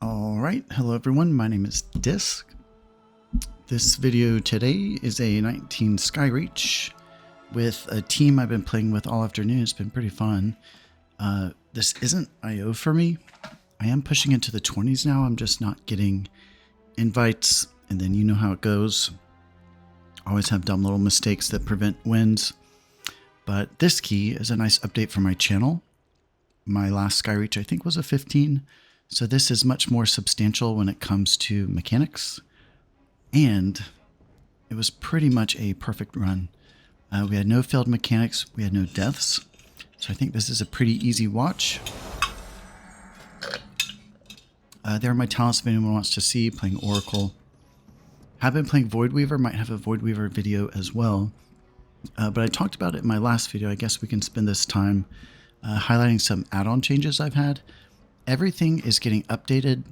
Alright, hello everyone, my name is Disc. This video today is a 19 Skyreach with a team I've been playing with all afternoon. It's been pretty fun. This isn't IO for me. I am pushing into the 20s now. I'm just not getting invites, and then you know how it goes. Always have dumb little mistakes that prevent wins. But this key is a nice update for my channel. My last Skyreach I think was a 15. So this is much more substantial when it comes to mechanics, and it was pretty much a perfect run. We had no failed mechanics, we had no deaths, so I think this is a pretty easy watch. There are my talents if anyone wants to see, playing Oracle. Have been playing Voidweaver, might have a Voidweaver video as well, but I talked about it in my last video. I guess we can spend this time highlighting some add-on changes I've had. Everything is getting updated,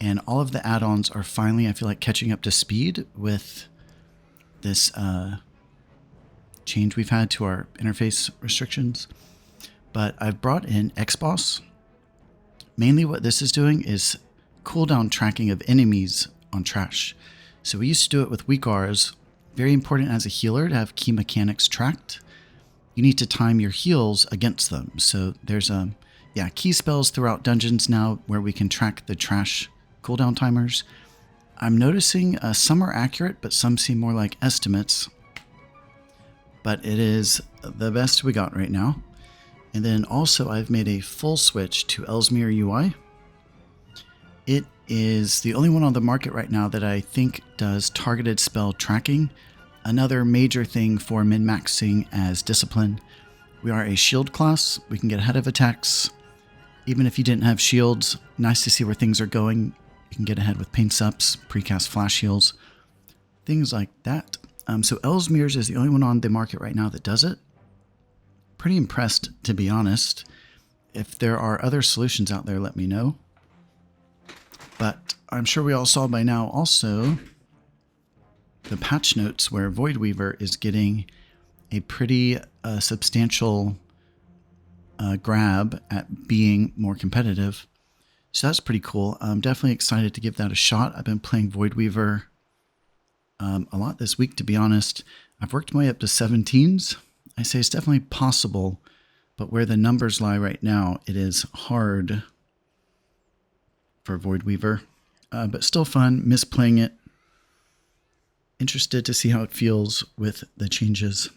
and all of the add-ons are finally, I feel like, catching up to speed with this change we've had to our interface restrictions. But I've brought in Xboss. Mainly what this is doing is cooldown tracking of enemies on trash. So we used to do it with weak Rs. Very important as a healer to have key mechanics tracked. You need to time your heals against them. So there's key spells throughout dungeons now where we can track the trash cooldown timers. I'm noticing some are accurate, but some seem more like estimates. But it is the best we got right now. And then also I've made a full switch to Ellesmere UI. It is the only one on the market right now that I think does targeted spell tracking. Another major thing for min-maxing as Discipline. We are a shield class. We can get ahead of attacks. Even if you didn't have shields, nice to see where things are going. You can get ahead with paint ups, precast flash heals, things like that. So Ellesmere's is the only one on the market right now that does it. Pretty impressed, to be honest. If there are other solutions out there, let me know. But I'm sure we all saw by now also the patch notes where Voidweaver is getting a pretty substantial grab at being more competitive. So that's pretty cool. I'm definitely excited to give that a shot. I've been playing Voidweaver a lot this week, to be honest. I've worked my way up to 17s. I say it's definitely possible, but where the numbers lie right now, it is hard for Voidweaver. But still fun, miss playing it. Interested to see how it feels with the changes.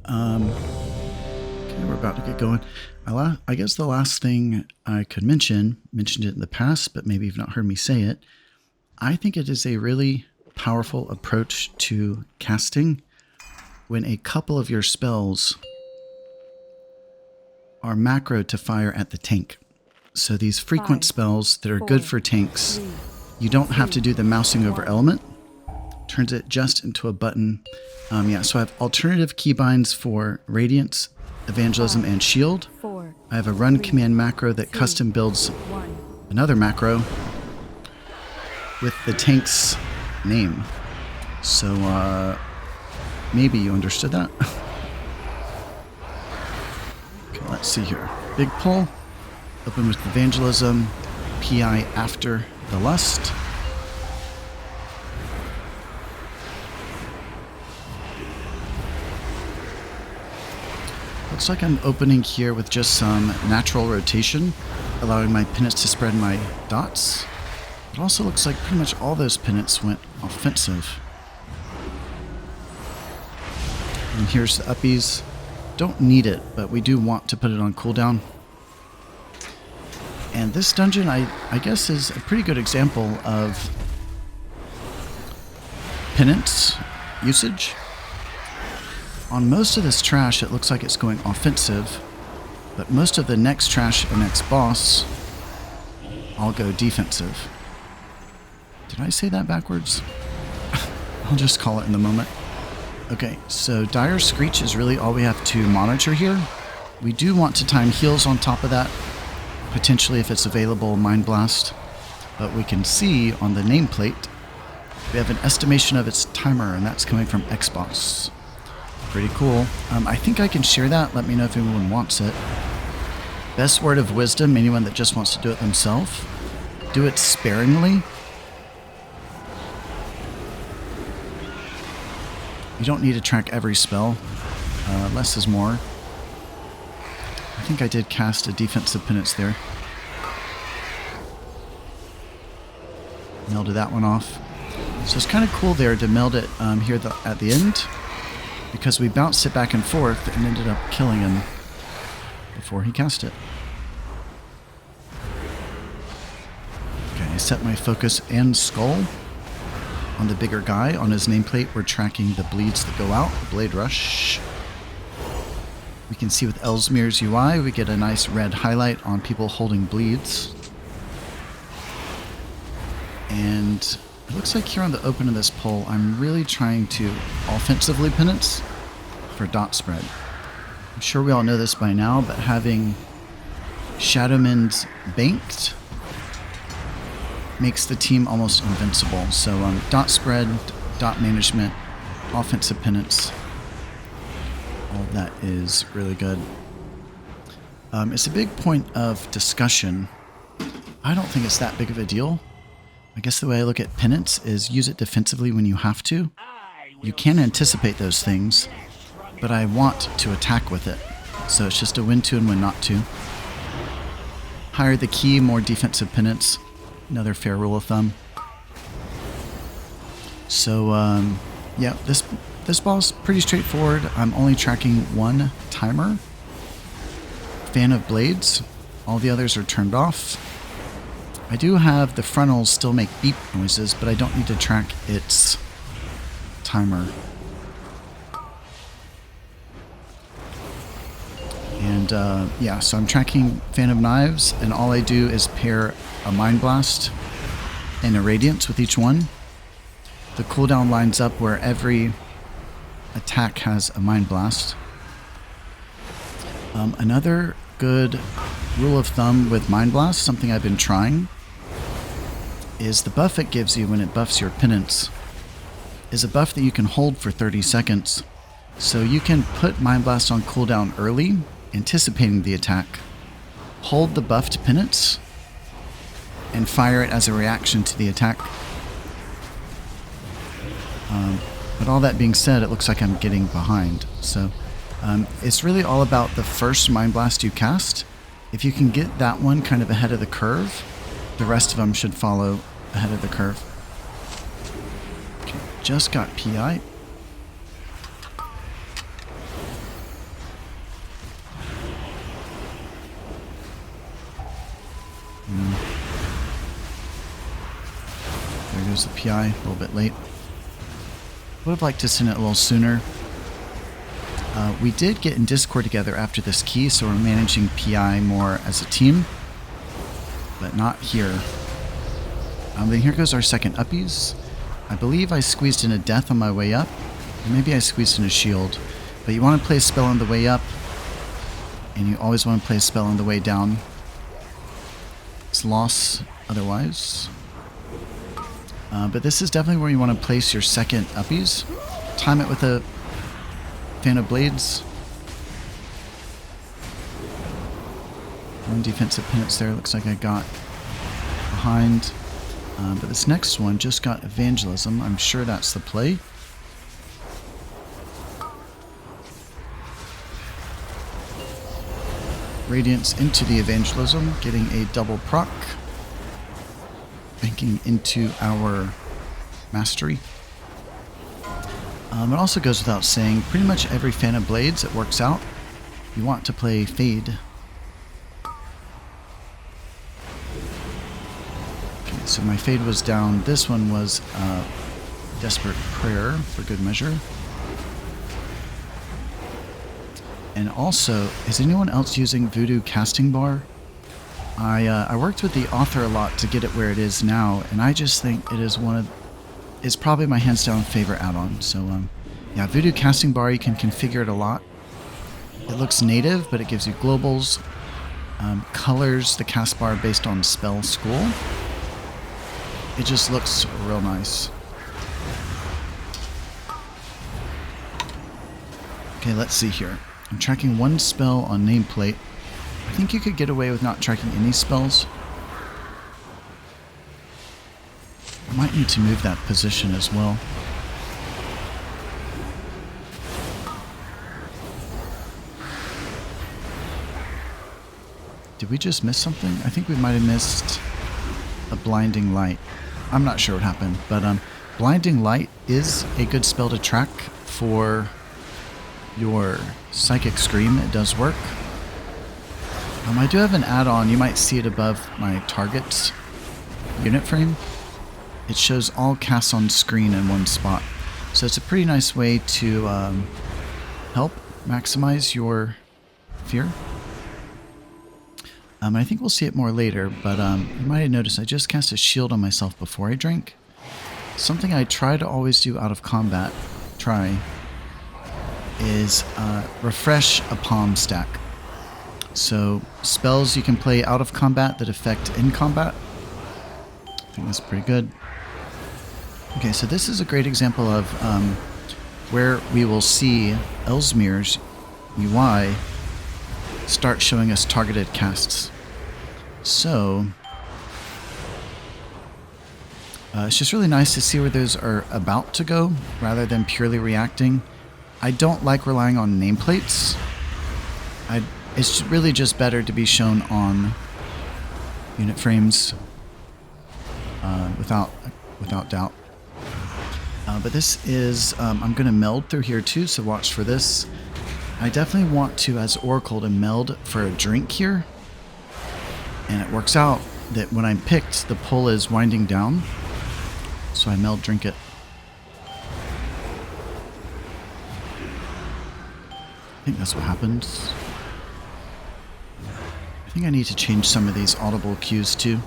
Okay, we're about to get going. I guess the last thing I could mentioned it in the past, but maybe you've not heard me say it. I think it is a really powerful approach to casting when a couple of your spells are macroed to fire at the tank. So these frequent spells that are good for tanks, you don't have to do the mousing over element. Turns it just into a button. So I have alternative keybinds for Radiance, Evangelism, and Shield. I have a run command macro that custom builds another macro with the tank's name. So maybe you understood that. Okay, let's see here. Big pull. Open with Evangelism. PI after the Lust. Looks like I'm opening here with just some natural rotation, allowing my pennants to spread my dots. It also looks like pretty much all those pennants went offensive. And here's the uppies. Don't need it, but we do want to put it on cooldown. And this dungeon, I guess, is a pretty good example of penance usage. On most of this trash, it looks like it's going offensive, but most of the next trash and next boss all go defensive. Did I say that backwards? I'll just call it in the moment. Okay, so Dire Screech is really all we have to monitor here. We do want to time heals on top of that, potentially if it's available, Mind Blast. But we can see on the nameplate, we have an estimation of its timer, and that's coming from Xbox. Pretty cool. I think I can share that. Let me know if anyone wants it. Best word of wisdom, anyone that just wants to do it themselves, do it sparingly. You don't need to track every spell. Less is more. I think I did cast a defensive penance there. Melded that one off. So it's kind of cool there to meld it here at the end, because we bounced it back and forth and ended up killing him before he cast it. Okay, I set my focus and skull on the bigger guy. On his nameplate, we're tracking the bleeds that go out, the blade rush. We can see with Ellesmere's UI, we get a nice red highlight on people holding bleeds. And it looks like here on the open of this poll, I'm really trying to offensively penance for dot spread. I'm sure we all know this by now, but having Shadowmen's banked makes the team almost invincible. So dot spread, dot management, offensive penance, all of that is really good. It's a big point of discussion. I don't think it's that big of a deal. I guess the way I look at penance is use it defensively when you have to. You can anticipate those things, but I want to attack with it. So it's just a when to and when not to. Higher the key, more defensive penance. Another fair rule of thumb. So yeah, this boss pretty straightforward. I'm only tracking one timer. Fan of blades. All the others are turned off. I do have the frontals still make beep noises, but I don't need to track its timer. And yeah, so I'm tracking Fan of Knives, and all I do is pair a Mind Blast and a Radiance with each one. The cooldown lines up where every attack has a Mind Blast. Another good rule of thumb with Mind Blast, something I've been trying, is the buff it gives you when it buffs your penance is a buff that you can hold for 30 seconds. So you can put Mind Blast on cooldown early, anticipating the attack, hold the buffed penance, and fire it as a reaction to the attack. But all that being said, it looks like I'm getting behind. So it's really all about the first Mind Blast you cast. If you can get that one kind of ahead of the curve, the rest of them should follow ahead of the curve. Okay, just got PI. There goes the PI, a little bit late. Would have liked to send it a little sooner. We did get in Discord together after this key, so we're managing PI more as a team, but not here. Then here goes our second uppies. I believe I squeezed in a death on my way up, or maybe I squeezed in a shield, but you want to play a spell on the way up, and you always want to play a spell on the way down. It's loss otherwise. But this is definitely where you want to place your second uppies. Time it with a Fan of Blades. One defensive penance there. Looks like I got behind. But this next one just got Evangelism. I'm sure that's the play. Radiance into the Evangelism, getting a double proc. Banking into our Mastery. It also goes without saying, pretty much every Fan of Blades, it works out. You want to play Fade. Okay, so my Fade was down. This one was Desperate Prayer, for good measure. And also, is anyone else using Voodoo Casting Bar? I worked with the author a lot to get it where it is now, and I just think it is it's probably my hands down favorite add-on. So yeah, Voodoo Casting Bar, you can configure it a lot. It looks native, but it gives you globals, colors the cast bar based on spell school. It just looks real nice. Okay, let's see here. I'm tracking one spell on nameplate. I I think you could get away with not tracking any spells. I might need to move that position as well. Did we just miss something? I think we might have missed a blinding light. I'm not sure what happened, but blinding light is a good spell to track for your psychic scream. It does work. I do have an add-on. You might see it above my target's unit frame. It shows all casts on screen in one spot. So it's a pretty nice way to help maximize your fear. I think we'll see it more later, but you might have noticed I just cast a shield on myself before I drank. Something I try to always do out of combat, is refresh a palm stack. So spells you can play out of combat that affect in combat. I think that's pretty good. Okay, so this is a great example of where we will see Ellesmere's UI start showing us targeted casts. So it's just really nice to see where those are about to go rather than purely reacting. I don't like relying on nameplates. It's really just better to be shown on unit frames without doubt. But this is, I'm going to meld through here too, so watch for this. I definitely want to, as Oracle, to meld for a drink here. And it works out that when I'm picked, the pull is winding down. So I meld drink it. I think that's what happens. I think I need to change some of these audible cues too.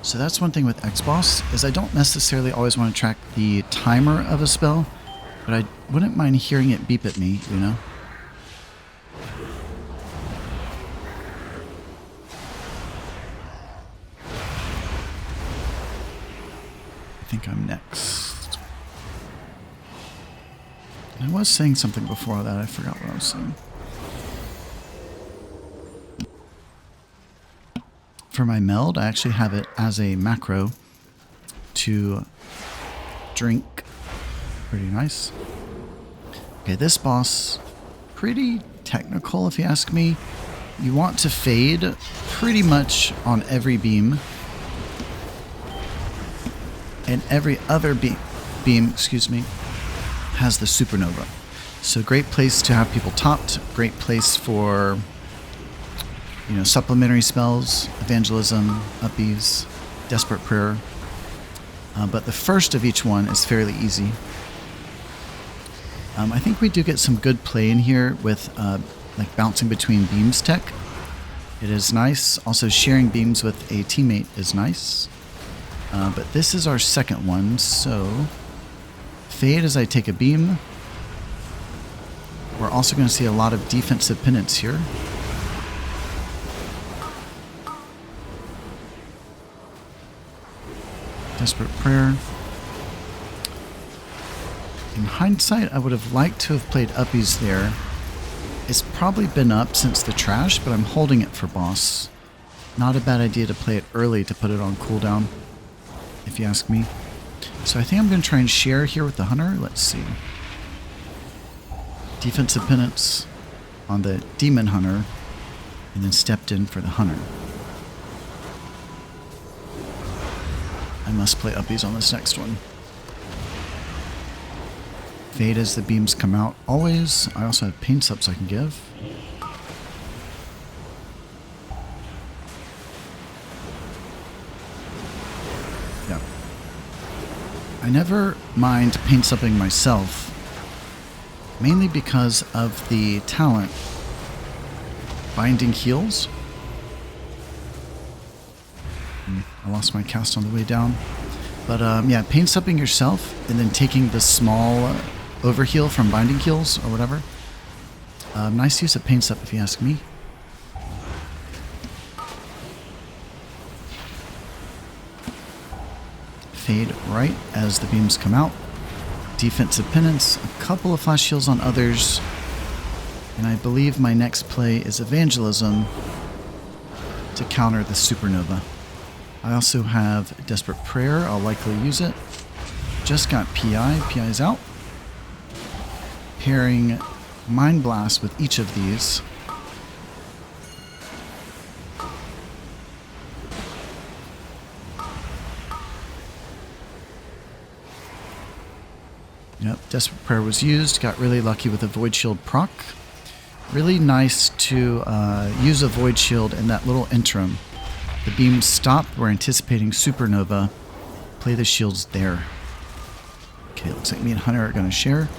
So that's one thing with X-Boss, is I don't necessarily always want to track the timer of a spell, but I wouldn't mind hearing it beep at me, you know? I think I'm next. I was saying something before that, I forgot what I was saying. For my meld, I actually have it as a macro to drink. Pretty nice. Okay, this boss, pretty technical if you ask me. You want to fade pretty much on every beam. And every other beam, has the supernova. So great place to have people topped, great place for, you know, supplementary spells, evangelism, uppies, desperate prayer. But the first of each one is fairly easy. I think we do get some good play in here with like bouncing between beams tech. It is nice. Also sharing beams with a teammate is nice. But this is our second one, so fade as I take a beam. We're also going to see a lot of defensive penance here. Desperate prayer. In hindsight, I would have liked to have played uppies there. It's probably been up since the trash, but I'm holding it for boss. Not a bad idea to play it early to put it on cooldown, if you ask me. So I think I'm going to try and share here with the hunter. Let's see. Defensive penance on the demon hunter, and then stepped in for the hunter. I must play uppies on this next one. Fade as the beams come out. Always. I also have pain subs I can give. Yeah. I never mind pain subbing myself, mainly because of the talent Binding Heals. I lost my cast on the way down. But yeah, pain subbing yourself and then taking the small overheal from Binding Heals or whatever. Nice use of pain sub if you ask me. Fade right as the beams come out. Defensive penance, a couple of flash heals on others. And I believe my next play is evangelism to counter the supernova. I also have Desperate Prayer. I'll likely use it. Just got PI. PI's out. Pairing Mind Blast with each of these. Yep, Desperate Prayer was used. Got really lucky with a Void Shield proc. Really nice to use a Void Shield in that little interim. The beams stop. We're anticipating supernova. Play the shields there. Okay, looks like me and Hunter are going to share.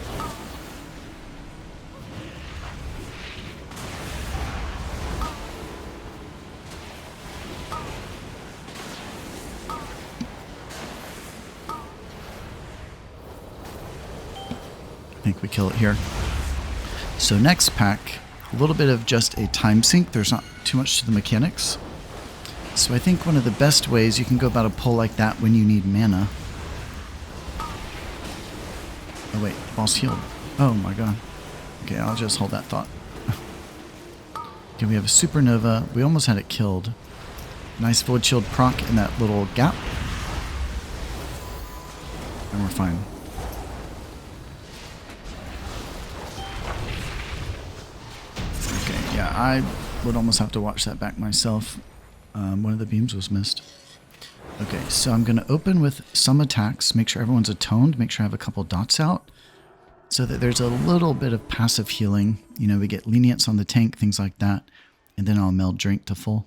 I think we kill it here. So next pack, a little bit of just a time sink. There's not too much to the mechanics. So I think one of the best ways you can go about a pull like that when you need mana. Oh wait, boss healed. Oh my god. Okay, I'll just hold that thought. Okay, we have a supernova. We almost had it killed. Nice Void Shield proc in that little gap. And we're fine. Okay, yeah, I would almost have to watch that back myself. One of the beams was missed. Okay, so I'm going to open with some attacks, make sure everyone's atoned, make sure I have a couple dots out, so that there's a little bit of passive healing. You know, we get lenience on the tank, things like that, and then I'll meld drink to full.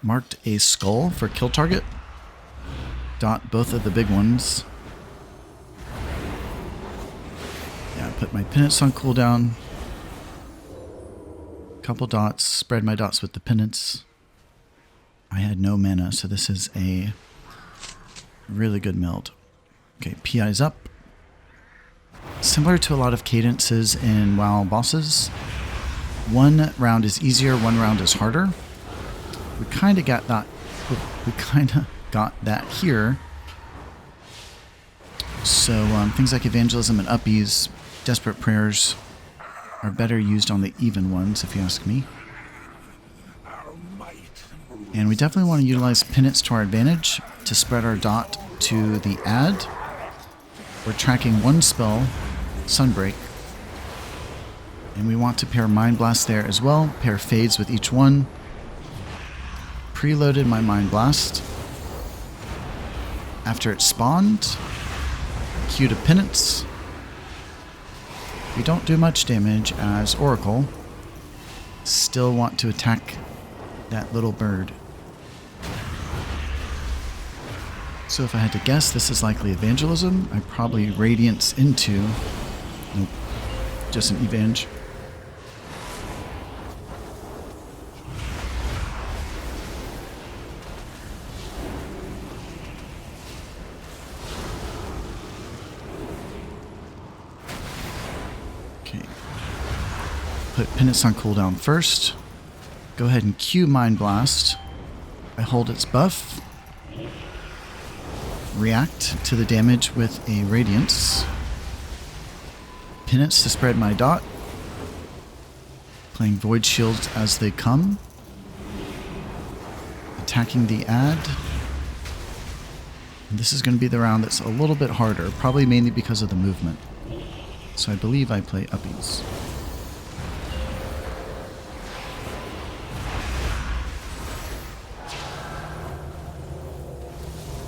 Marked a skull for kill target. Dot both of the big ones. Yeah, put my penance on cooldown. Couple dots, spread my dots with the penance. I had no mana, so this is a really good meld. Okay, PI's up. Similar to a lot of cadences in WoW bosses, one round is easier, one round is harder. We kind of got that. We kind of got that here. So things like evangelism and uppies, desperate prayers, are better used on the even ones, if you ask me. And we definitely want to utilize penance to our advantage to spread our dot to the add. We're tracking one spell, Sunbreak. And we want to pair Mind Blast there as well. Pair Fades with each one. Preloaded my Mind Blast. After it spawned, queued a penance. We don't do much damage as Oracle. Still want to attack that little bird. So if I had to guess, this is likely evangelism. I probably radiance into... Nope. Just an evang. Put penance on cooldown first. Go ahead and Q Mind Blast. I hold its buff. React to the damage with a Radiance. Penance to spread my dot. Playing Void Shields as they come. Attacking the add. And this is going to be the round that's a little bit harder, probably mainly because of the movement. So I believe I play uppies.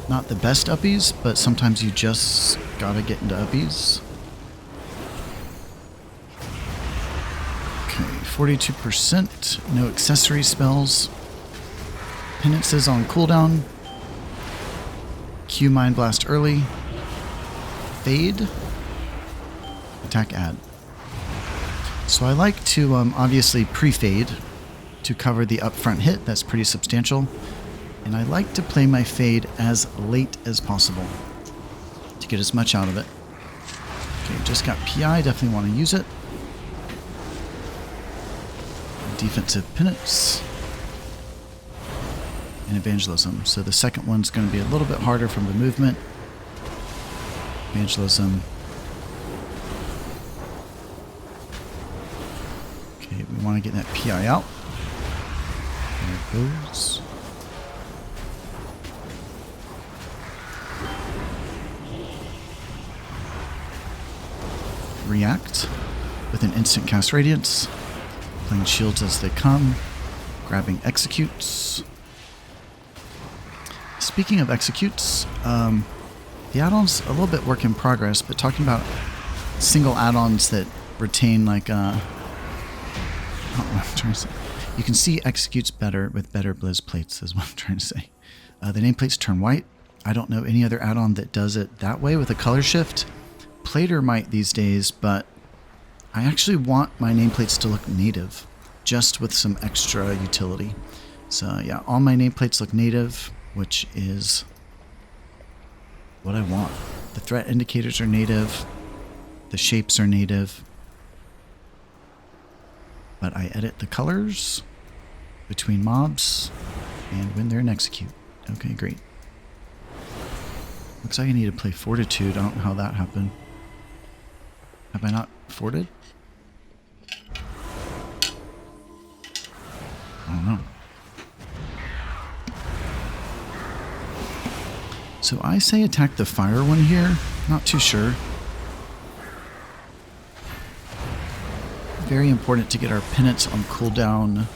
Not the best uppies, but sometimes you just gotta get into uppies. Okay, 42%, no accessory spells. Penances on cooldown. Q Mind Blast early. Fade. Attack add. So I like to obviously pre-fade to cover the upfront hit. That's pretty substantial. And I like to play my fade as late as possible to get as much out of it. Okay, just got PI, definitely want to use it. Defensive penance. And evangelism. So the second one's going to be a little bit harder from the movement. Evangelism. Okay, we We want to get that PI out. There it goes. React with an instant cast radiance. Playing shields as they come. Grabbing executes. Speaking of executes, the add-ons a little bit work in progress, but talking about single add-ons that retain like I'm trying to say. You can see executes better with better blizz plates is what I'm trying to say. The nameplates turn white. I don't know any other add-on that does it that way with a color shift. Plater might these days, but I actually want my nameplates to look native, just with some extra utility. So yeah, all my nameplates look native, which is what I want. The threat indicators are native. The shapes are native. But I edit the colors between mobs and when they're in execute. Okay, great. Looks like I need to play Fortitude. I don't know how that happened. Have I not forted? I don't know. So I say attack the fire one here. Not too sure. Very important to get our penance on cooldown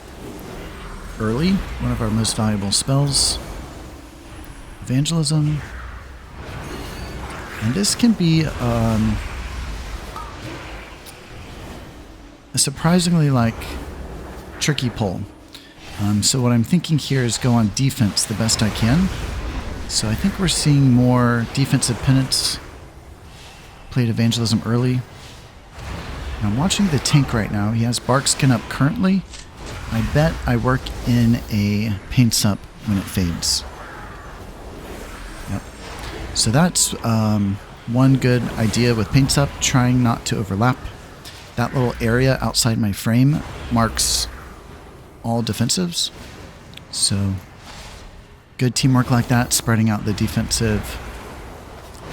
early. One of our most valuable spells. Evangelism. And this can be a surprisingly like tricky pull. So what I'm thinking here is go on defense the best I can. So I think we're seeing more defensive penance. Played evangelism early. And I'm watching the tank right now. He has bark skin up currently. I bet I work in a paints up when it fades. Yep. So that's one good idea with paints up, trying not to overlap. That little area outside my frame marks all defensives. So good teamwork like that, spreading out the defensive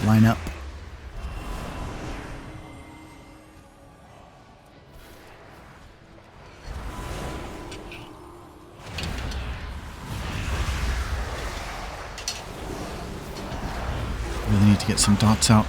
lineup. Really need to get some dots out.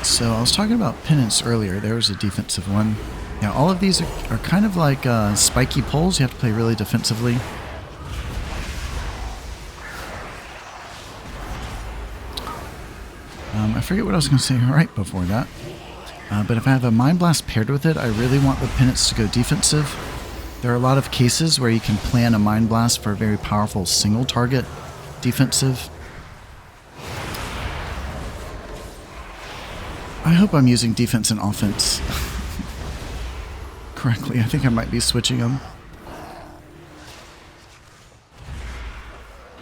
So I was talking about penance earlier. There was a defensive one. Yeah, all of these are kind of like spiky pulls. You have to play really defensively. I forget what I was going to say right before that. But if I have a Mind Blast paired with it, I really want the penance to go defensive. There are a lot of cases where you can plan a Mind Blast for a very powerful single target defensive. I hope I'm using defense and offense correctly. I think I might be switching them.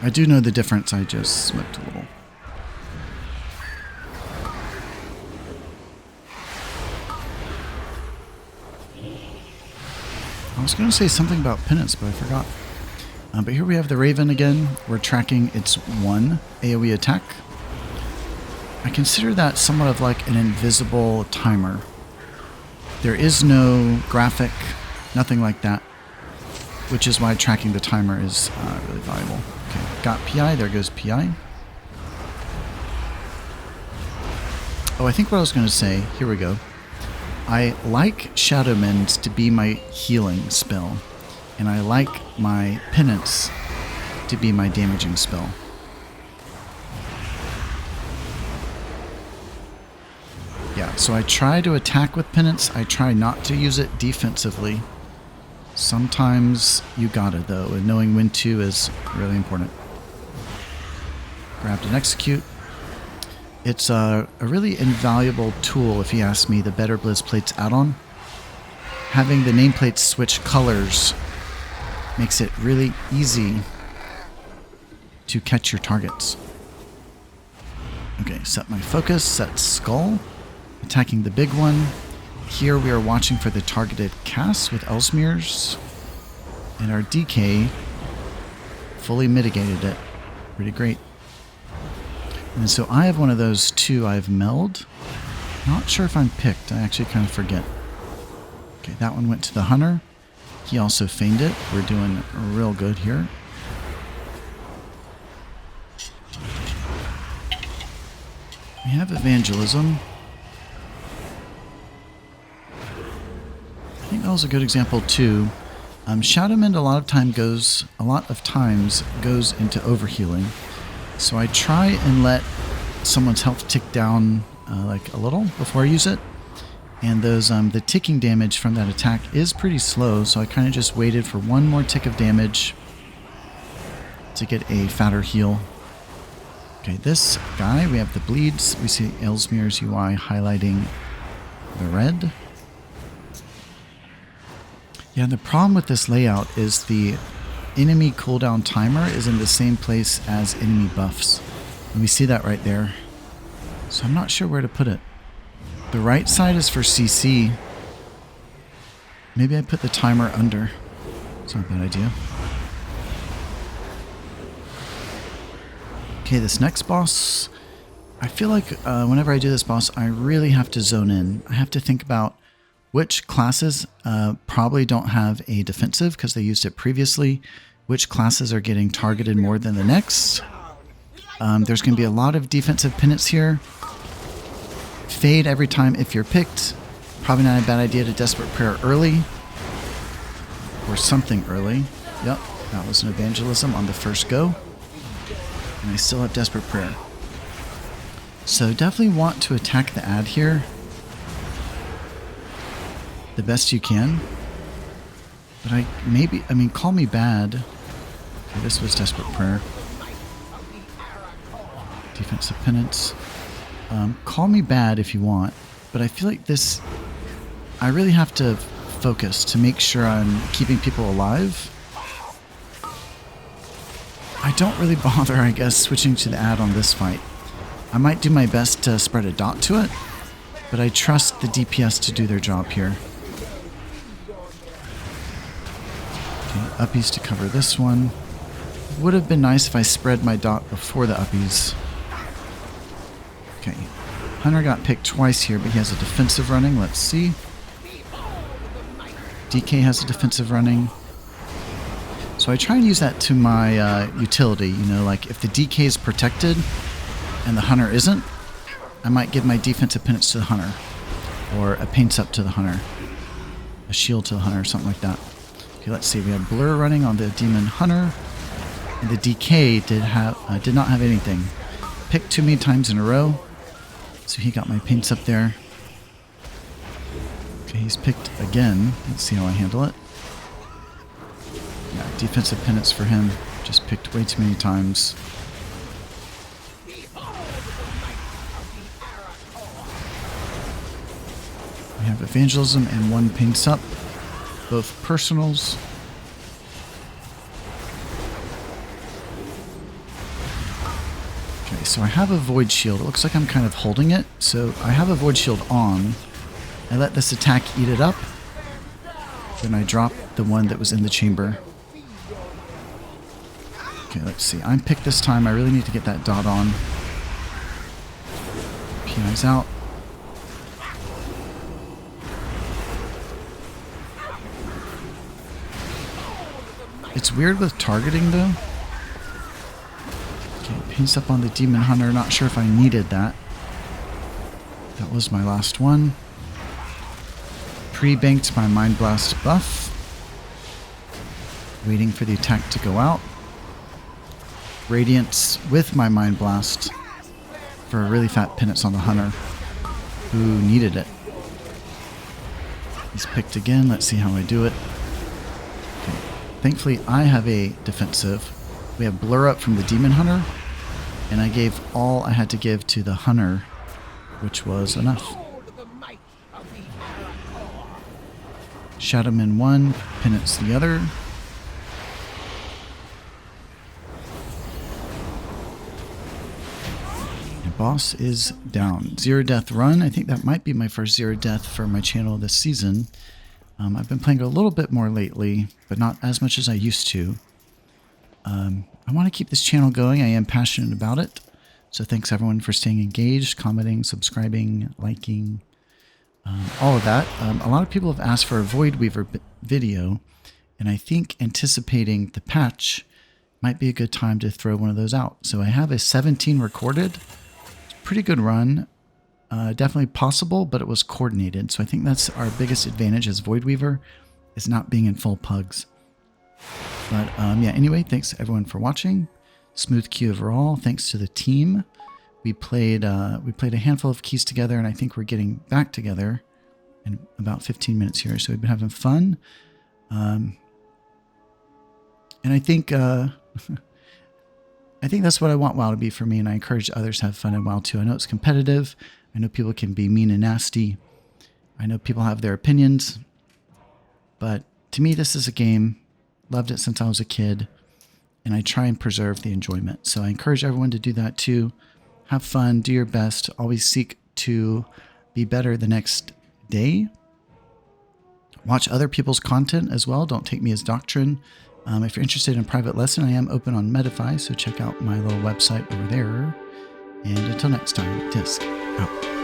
I do know the difference. I just smoked a little. I was going to say something about penance, but I forgot. But here we have the Raven again. We're tracking its 1 AoE attack. I consider that somewhat of like an invisible timer. There is no graphic, nothing like that, which is why tracking the timer is really valuable. Okay, got PI, there goes PI. Oh, I think what I was going to say, here we go. I like Shadow Mend to be my healing spell, and I like my Penance to be my damaging spell. Yeah, so I try to attack with Penance. I try not to use it defensively. Sometimes you gotta, though, and knowing when to is really important. Grabbed and execute. It's a really invaluable tool, if you ask me, the Better Blizz Plates add-on. Having the nameplates switch colors makes it really easy to catch your targets. Okay, set my focus, set skull, attacking the big one. Here we are watching for the targeted cast with Ellesmere's, and our DK fully mitigated it. Pretty great. And so I have one of those too. I have meld. Not sure if I'm picked. I actually kind of forget. Okay, that one went to the hunter. He also feigned it. We're doing real good here. We have evangelism. I think that was a good example too. Shadowmend a lot of times goes into overhealing. So I try and let someone's health tick down like a little before I use it. And those the ticking damage from that attack is pretty slow, so I kind of just waited for one more tick of damage to get a fatter heal. Okay, this guy, we have the bleeds. We see Ellesmere's UI highlighting the red. Yeah, the problem with this layout is the enemy cooldown timer is in the same place as enemy buffs. And we see that right there. So I'm not sure where to put it. The right side is for CC. Maybe I put the timer under. It's not a bad idea. Okay, this next boss, I feel like whenever I do this boss, I really have to zone in. I have to think about which classes probably don't have a defensive because they used it previously, which classes are getting targeted more than the next. There's going to be a lot of defensive penance here. Fade every time if you're picked. Probably not a bad idea to Desperate Prayer early. Or something early. Yep, that was an evangelism on the first go. And I still have Desperate Prayer. So definitely want to attack the ad here the best you can. But call me bad. Okay, this was Desperate Prayer. Defensive penance. Call me bad if you want, but I feel like this, I really have to focus to make sure I'm keeping people alive. I don't really bother, I guess, switching to the ad on this fight. I might do my best to spread a dot to it, but I trust the DPS to do their job here. Okay, uppies to cover this one. Would have been nice if I spread my dot before the uppies. Okay, Hunter got picked twice here, but he has a defensive running. Let's see. DK has a defensive running. So I try and use that to my utility. You know, like if the DK is protected and the Hunter isn't, I might give my defensive penance to the Hunter. Or a paints up to the Hunter. A shield to the Hunter, something like that. Okay, let's see. We have Blur running on the Demon Hunter. And the DK did not have anything. Picked too many times in a row. So he got my paints up there. Okay, he's picked again. Let's see how I handle it. Yeah, defensive penance for him. Just picked way too many times. We have evangelism and one paints up. Both personals. Okay, so I have a void shield. It looks like I'm kind of holding it. So I have a void shield on. I let this attack eat it up. Then I drop the one that was in the chamber. Okay, let's see. I'm picked this time. I really need to get that dot on. PI's out. It's weird with targeting though. Okay, paints up on the Demon Hunter. Not sure if I needed that. That was my last one. Pre-banked my Mind Blast buff. Waiting for the attack to go out. Radiance with my Mind Blast for a really fat penance on the Hunter who needed it. He's picked again. Let's see how I do it. Okay. Thankfully, I have a defensive. We have Blur up from the Demon Hunter, and I gave all I had to give to the Hunter, which was enough. Shadowman 1, penance the other. boss is down. Zero death run. I think that might be my first zero death for my channel this season. I've been playing a little bit more lately, but not as much as I used to. I want to keep this channel going. I am passionate about it. So thanks everyone for staying engaged, commenting, subscribing, liking, all of that. A lot of people have asked for a Voidweaver video, and I think anticipating the patch might be a good time to throw one of those out. So I have a 17 recorded. Pretty good run. Definitely possible, but it was coordinated. So I think that's our biggest advantage as Voidweaver, is not being in full pugs. But yeah, anyway, thanks everyone for watching. Smooth queue overall. Thanks to the team. We played a handful of keys together, and I think we're getting back together in about 15 minutes here. So we've been having fun. And I think I think that's what I want WoW to be for me, and I encourage others to have fun in WoW too. I know it's competitive. I know people can be mean and nasty. I know people have their opinions. But to me, this is a game. Loved it since I was a kid. And I try and preserve the enjoyment. So I encourage everyone to do that too. Have fun. Do your best. Always seek to be better the next day. Watch other people's content as well. Don't take me as doctrine. If you're interested in a private lesson, I am open on Medify. So check out my little website over there. And until next time, Disc out.